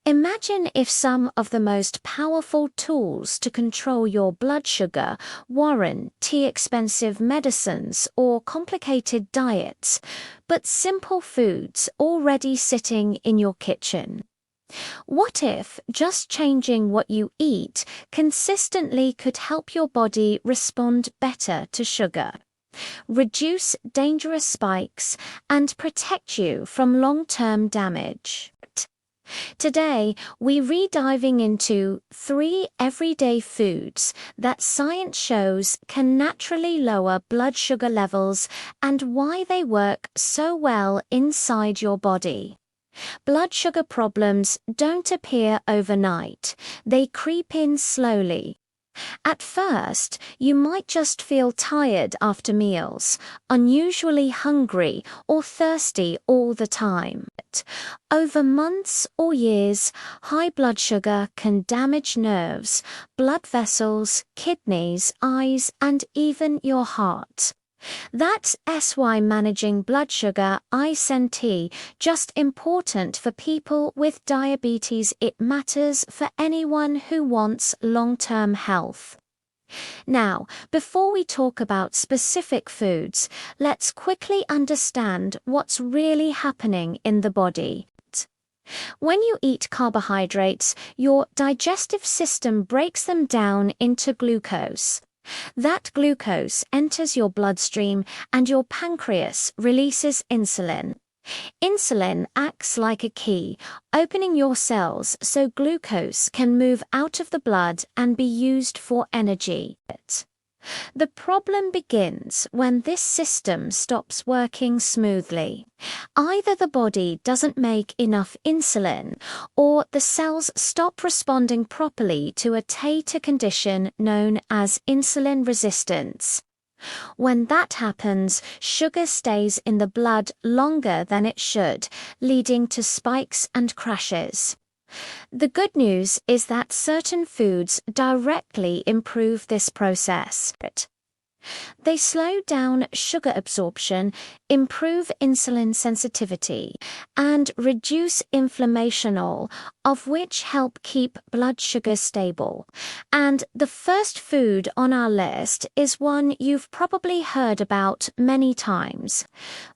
Imagine if some of the most powerful tools to control your blood sugar weren't expensive medicines or complicated diets, but simple foods already sitting in your kitchen. What if just changing what you eat consistently could help your body respond better to sugar, reduce dangerous spikes, and protect you from long-term damage? Today, we're diving into 3 everyday foods that science shows can naturally lower blood sugar levels and why they work so well inside your body. Blood sugar problems don't appear overnight. They creep in slowly. At first, you might just feel tired after meals, unusually hungry, or thirsty all the time. Over months or years, high blood sugar can damage nerves, blood vessels, kidneys, eyes, and even your heart. That's why managing blood sugar isn't just important for people with diabetes, it matters for anyone who wants long-term health. Now, before we talk about specific foods, let's quickly understand what's really happening in the body. When you eat carbohydrates, your digestive system breaks them down into glucose. That glucose enters your bloodstream and your pancreas releases insulin. Insulin acts like a key, opening your cells so glucose can move out of the blood and be used for energy. The problem begins when this system stops working smoothly. Either the body doesn't make enough insulin, or the cells stop responding properly to a condition known as insulin resistance. When that happens, sugar stays in the blood longer than it should, leading to spikes and crashes. The good news is that certain foods directly improve this process. They slow down sugar absorption, improve insulin sensitivity, and reduce inflammation, all of which help keep blood sugar stable. And the first food on our list is one you've probably heard about many times,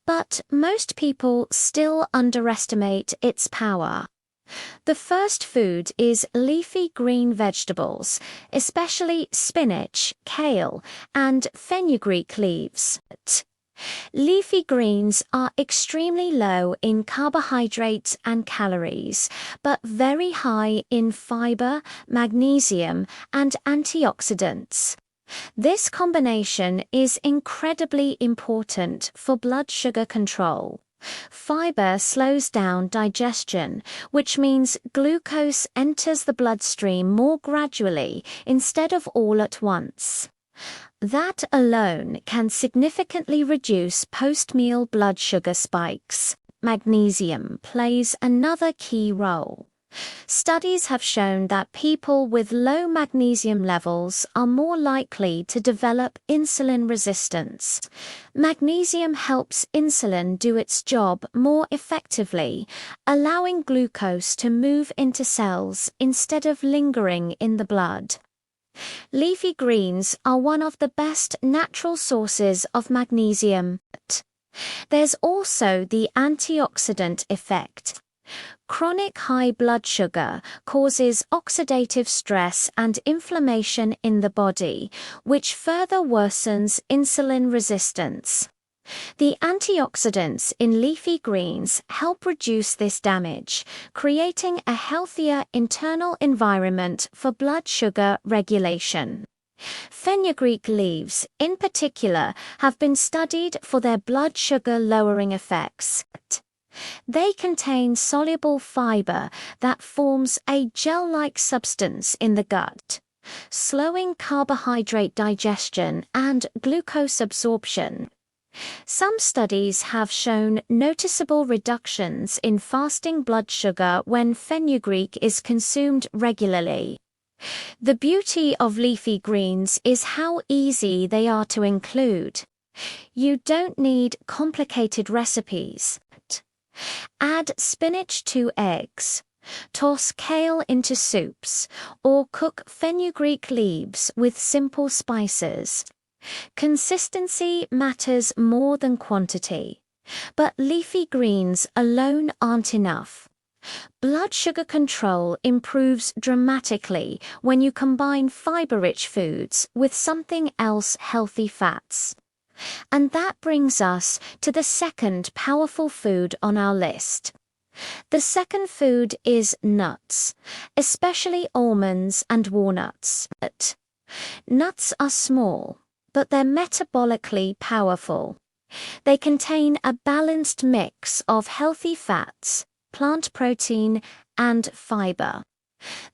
but most people still underestimate its power. The first food is leafy green vegetables, especially spinach, kale, and fenugreek leaves. Leafy greens are extremely low in carbohydrates and calories, but very high in fiber, magnesium, and antioxidants. This combination is incredibly important for blood sugar control. Fiber slows down digestion, which means glucose enters the bloodstream more gradually instead of all at once. That alone can significantly reduce post-meal blood sugar spikes. Magnesium plays another key role. Studies have shown that people with low magnesium levels are more likely to develop insulin resistance. Magnesium helps insulin do its job more effectively, allowing glucose to move into cells instead of lingering in the blood. Leafy greens are one of the best natural sources of magnesium. There's also the antioxidant effect. Chronic high blood sugar causes oxidative stress and inflammation in the body, which further worsens insulin resistance. The antioxidants in leafy greens help reduce this damage, creating a healthier internal environment for blood sugar regulation. Fenugreek leaves, in particular, have been studied for their blood sugar lowering effects. They contain soluble fiber that forms a gel-like substance in the gut, slowing carbohydrate digestion and glucose absorption. Some studies have shown noticeable reductions in fasting blood sugar when fenugreek is consumed regularly. The beauty of leafy greens is how easy they are to include. You don't need complicated recipes. Add spinach to eggs, Toss kale into soups, or cook fenugreek leaves with simple spices. Consistency matters more than quantity, but leafy greens alone aren't enough. Blood sugar control improves dramatically when you combine fiber-rich foods with something else healthy fats. And that brings us to the second powerful food on our list. The second food is nuts, especially almonds and walnuts. Nuts are small, but they're metabolically powerful. They contain a balanced mix of healthy fats, plant protein, and fiber.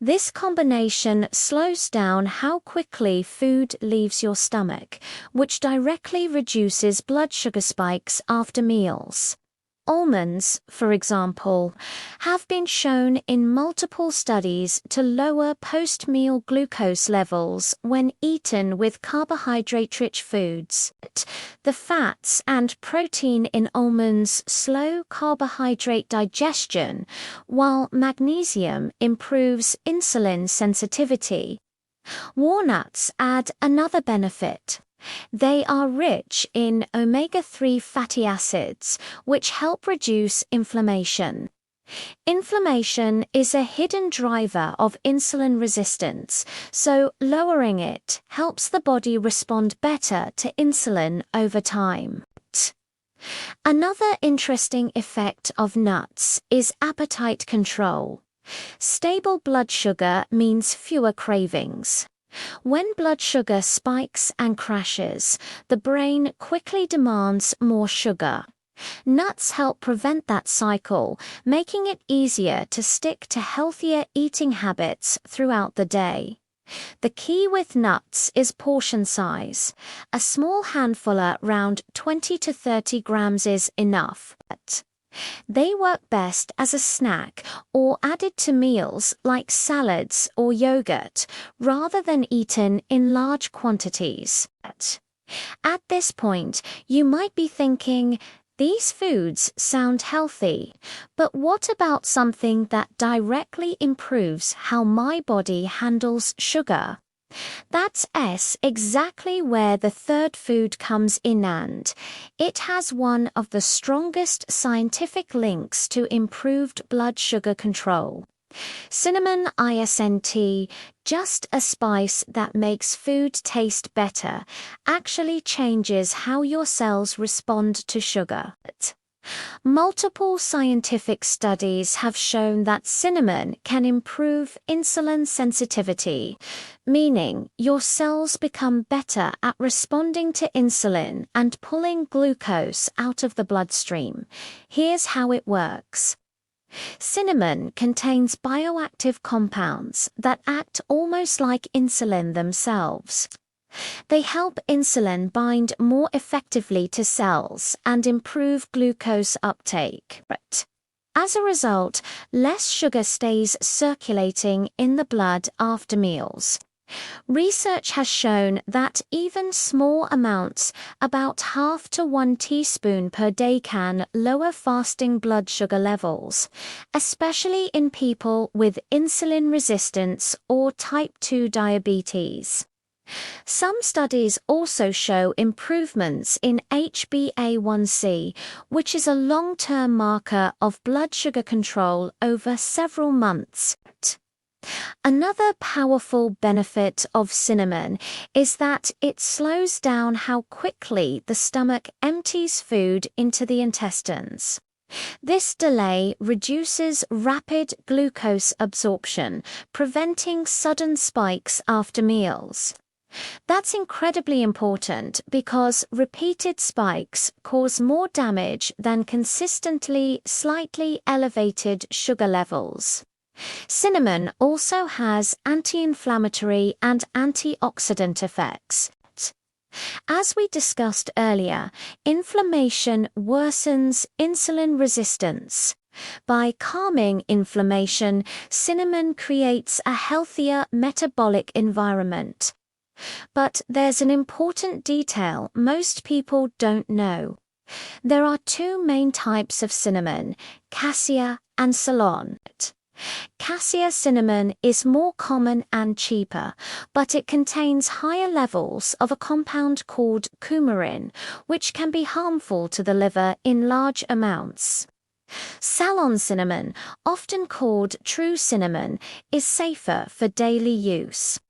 This combination slows down how quickly food leaves your stomach, which directly reduces blood sugar spikes after meals. Almonds, for example, have been shown in multiple studies to lower post-meal glucose levels when eaten with carbohydrate-rich foods. The fats and protein in almonds slow carbohydrate digestion, while magnesium improves insulin sensitivity. Walnuts add another benefit. They are rich in omega-3 fatty acids, which help reduce inflammation. Inflammation is a hidden driver of insulin resistance, so lowering it helps the body respond better to insulin over time. Another interesting effect of nuts is appetite control. Stable blood sugar means fewer cravings. When blood sugar spikes and crashes, the brain quickly demands more sugar. Nuts help prevent that cycle, making it easier to stick to healthier eating habits throughout the day. The key with nuts is portion size. A small handful around 20 to 30 grams is enough. They work best as a snack or added to meals like salads or yogurt, rather than eaten in large quantities. At this point, you might be thinking, these foods sound healthy, but what about something that directly improves how my body handles sugar? That's exactly where the third food comes in, and it has one of the strongest scientific links to improved blood sugar control. Cinnamon ISNT, just a spice that makes food taste better, actually changes how your cells respond to sugar. Multiple scientific studies have shown that cinnamon can improve insulin sensitivity, meaning your cells become better at responding to insulin and pulling glucose out of the bloodstream. Here's how it works. Cinnamon contains bioactive compounds that act almost like insulin themselves. They help insulin bind more effectively to cells and improve glucose uptake. As a result, less sugar stays circulating in the blood after meals. Research has shown that even small amounts, about half to 1 teaspoon per day, can lower fasting blood sugar levels, especially in people with insulin resistance or type 2 diabetes. Some studies also show improvements in HbA1c, which is a long-term marker of blood sugar control over several months. Another powerful benefit of cinnamon is that it slows down how quickly the stomach empties food into the intestines. This delay reduces rapid glucose absorption, preventing sudden spikes after meals. That's incredibly important because repeated spikes cause more damage than consistently slightly elevated sugar levels. Cinnamon also has anti-inflammatory and antioxidant effects. As we discussed earlier, inflammation worsens insulin resistance. By calming inflammation, cinnamon creates a healthier metabolic environment. But there's an important detail most people don't know. There are two main types of cinnamon, cassia and Ceylon. Cassia cinnamon is more common and cheaper, but it contains higher levels of a compound called coumarin, which can be harmful to the liver in large amounts. Ceylon cinnamon, often called true cinnamon, is safer for daily use.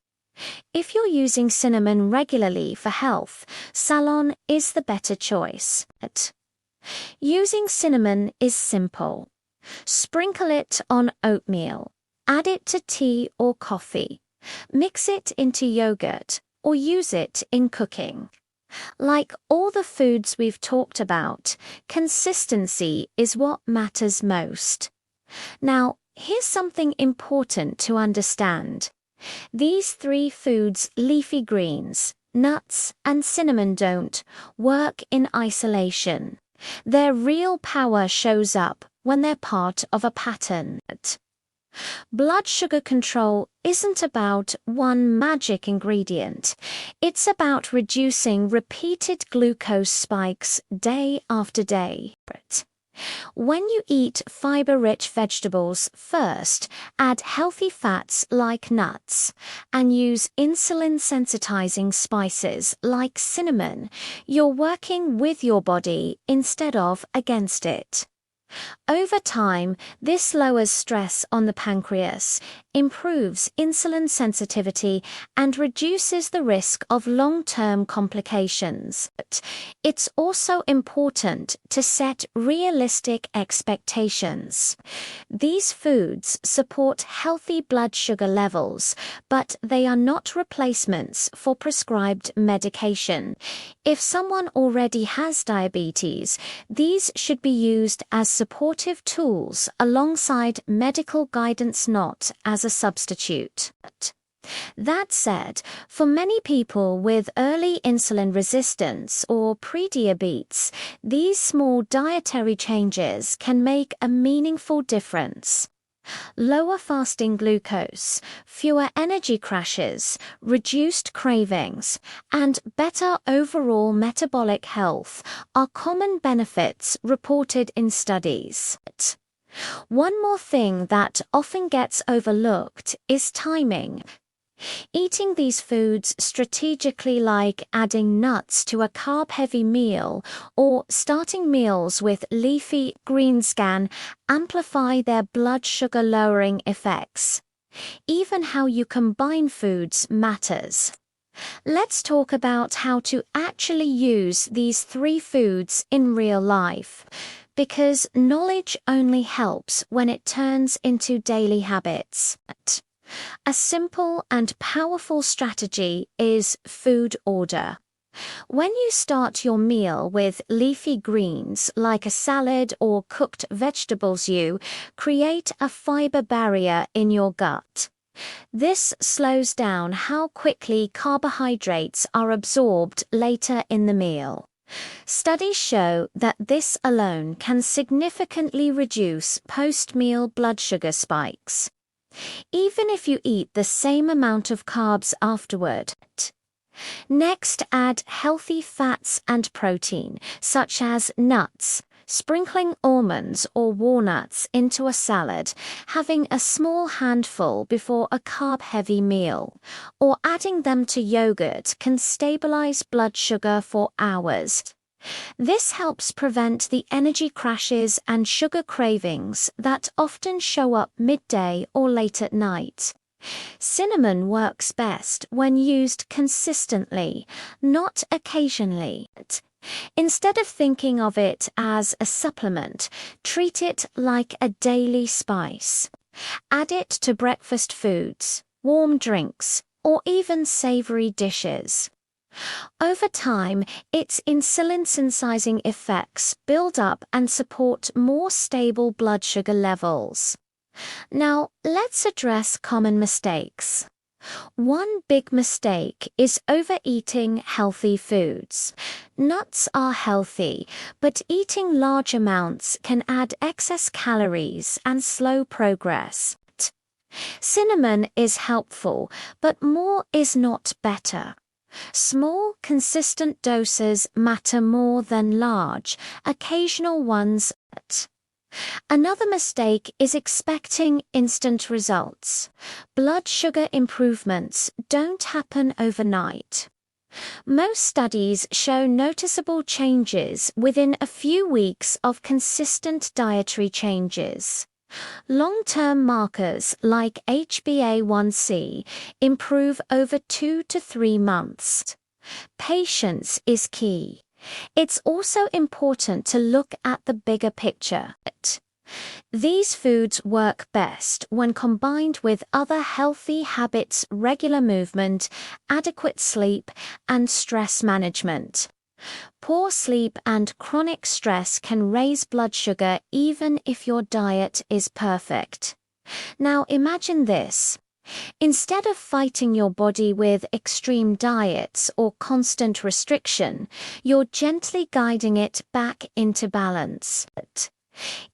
If you're using cinnamon regularly for health, Ceylon is the better choice. Using cinnamon is simple. Sprinkle it on oatmeal. Add it to tea or coffee. Mix it into yogurt or use it in cooking. Like all the foods we've talked about, consistency is what matters most. Now, here's something important to understand. These three foods, leafy greens, nuts, and cinnamon, don't work in isolation. Their real power shows up when they're part of a pattern. Blood sugar control isn't about one magic ingredient. It's about reducing repeated glucose spikes day after day. When you eat fiber-rich vegetables first, add healthy fats like nuts, and use insulin-sensitizing spices like cinnamon, you're working with your body instead of against it. Over time, this lowers stress on the pancreas, improves insulin sensitivity, and reduces the risk of long-term complications. It's also important to set realistic expectations. These foods support healthy blood sugar levels, but they are not replacements for prescribed medication. If someone already has diabetes, these should be used as supportive tools alongside medical guidance, not as a substitute. That said, for many people with early insulin resistance or prediabetes, these small dietary changes can make a meaningful difference. Lower fasting glucose, fewer energy crashes, reduced cravings, and better overall metabolic health are common benefits reported in studies. One more thing that often gets overlooked is timing. Eating these foods strategically, like adding nuts to a carb-heavy meal or starting meals with leafy greens, can amplify their blood sugar lowering effects. Even how you combine foods matters. Let's talk about how to actually use these three foods in real life, because knowledge only helps when it turns into daily habits. A simple and powerful strategy is food order. When you start your meal with leafy greens like a salad or cooked vegetables, you create a fiber barrier in your gut. This slows down how quickly carbohydrates are absorbed later in the meal. Studies show that this alone can significantly reduce post-meal blood sugar spikes, even if you eat the same amount of carbs afterward. Next, add healthy fats and protein, such as nuts. Sprinkling almonds or walnuts into a salad, having a small handful before a carb-heavy meal, or adding them to yogurt can stabilize blood sugar for hours. This helps prevent the energy crashes and sugar cravings that often show up midday or late at night. Cinnamon works best when used consistently, not occasionally. Instead of thinking of it as a supplement, treat it like a daily spice. Add it to breakfast foods, warm drinks, or even savory dishes. Over time, its insulin-sensitizing effects build up and support more stable blood sugar levels. Now, let's address common mistakes. One big mistake is overeating healthy foods. Nuts are healthy, but eating large amounts can add excess calories and slow progress. Cinnamon is helpful, but more is not better. Small, consistent doses matter more than large, occasional ones. Another mistake is expecting instant results. Blood sugar improvements don't happen overnight. Most studies show noticeable changes within a few weeks of consistent dietary changes. Long-term markers like HbA1c improve over 2 to 3 months. Patience is key. It's also important to look at the bigger picture. These foods work best when combined with other healthy habits: regular movement, adequate sleep, and stress management. Poor sleep and chronic stress can raise blood sugar even if your diet is perfect. Now imagine this. Instead of fighting your body with extreme diets or constant restriction, you're gently guiding it back into balance.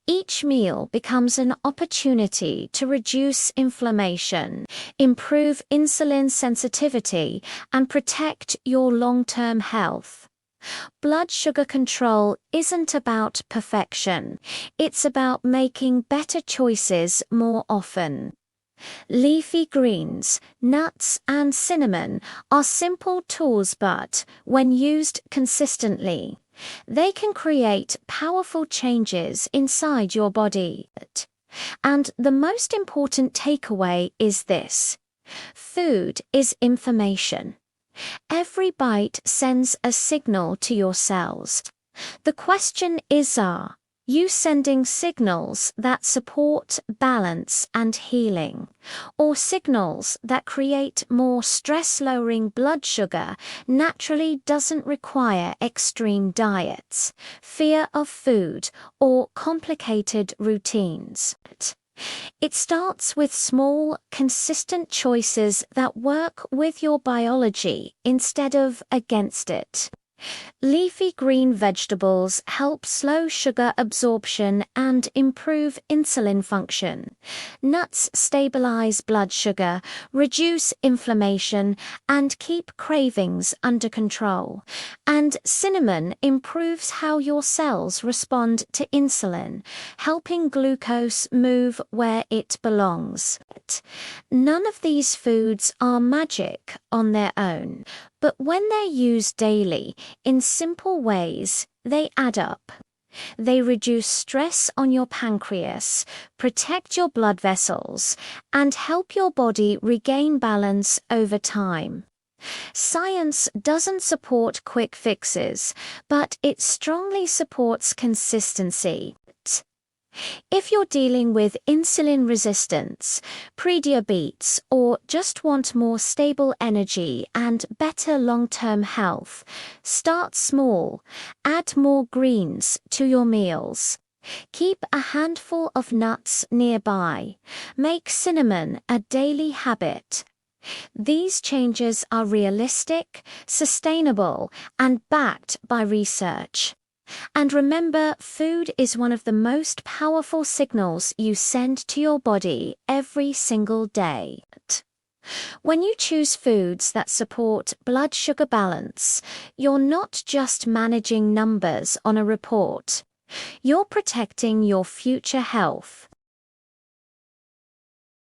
Each meal becomes an opportunity to reduce inflammation, improve insulin sensitivity, and protect your long-term health. Blood sugar control isn't about perfection. It's about making better choices more often. Leafy greens, nuts, and cinnamon are simple tools, but when used consistently, they can create powerful changes inside your body. And the most important takeaway is this: food is information. Every bite sends a signal to your cells. The question is, are you sending signals that support balance and healing, or signals that create more stress-lowering? Blood sugar naturally doesn't require extreme diets, fear of food, or complicated routines. It starts with small, consistent choices that work with your biology instead of against it. Leafy green vegetables help slow sugar absorption and improve insulin function. Nuts stabilize blood sugar, reduce inflammation, and keep cravings under control. And cinnamon improves how your cells respond to insulin, helping glucose move where it belongs. None of these foods are magic on their own, but when they're used daily, in simple ways, they add up. They reduce stress on your pancreas, protect your blood vessels, and help your body regain balance over time. Science doesn't support quick fixes, but it strongly supports consistency. If you're dealing with insulin resistance, prediabetes, or just want more stable energy and better long-term health, start small. Add more greens to your meals. Keep a handful of nuts nearby. Make cinnamon a daily habit. These changes are realistic, sustainable, and backed by research. And remember, food is one of the most powerful signals you send to your body every single day. When you choose foods that support blood sugar balance, you're not just managing numbers on a report. You're protecting your future health.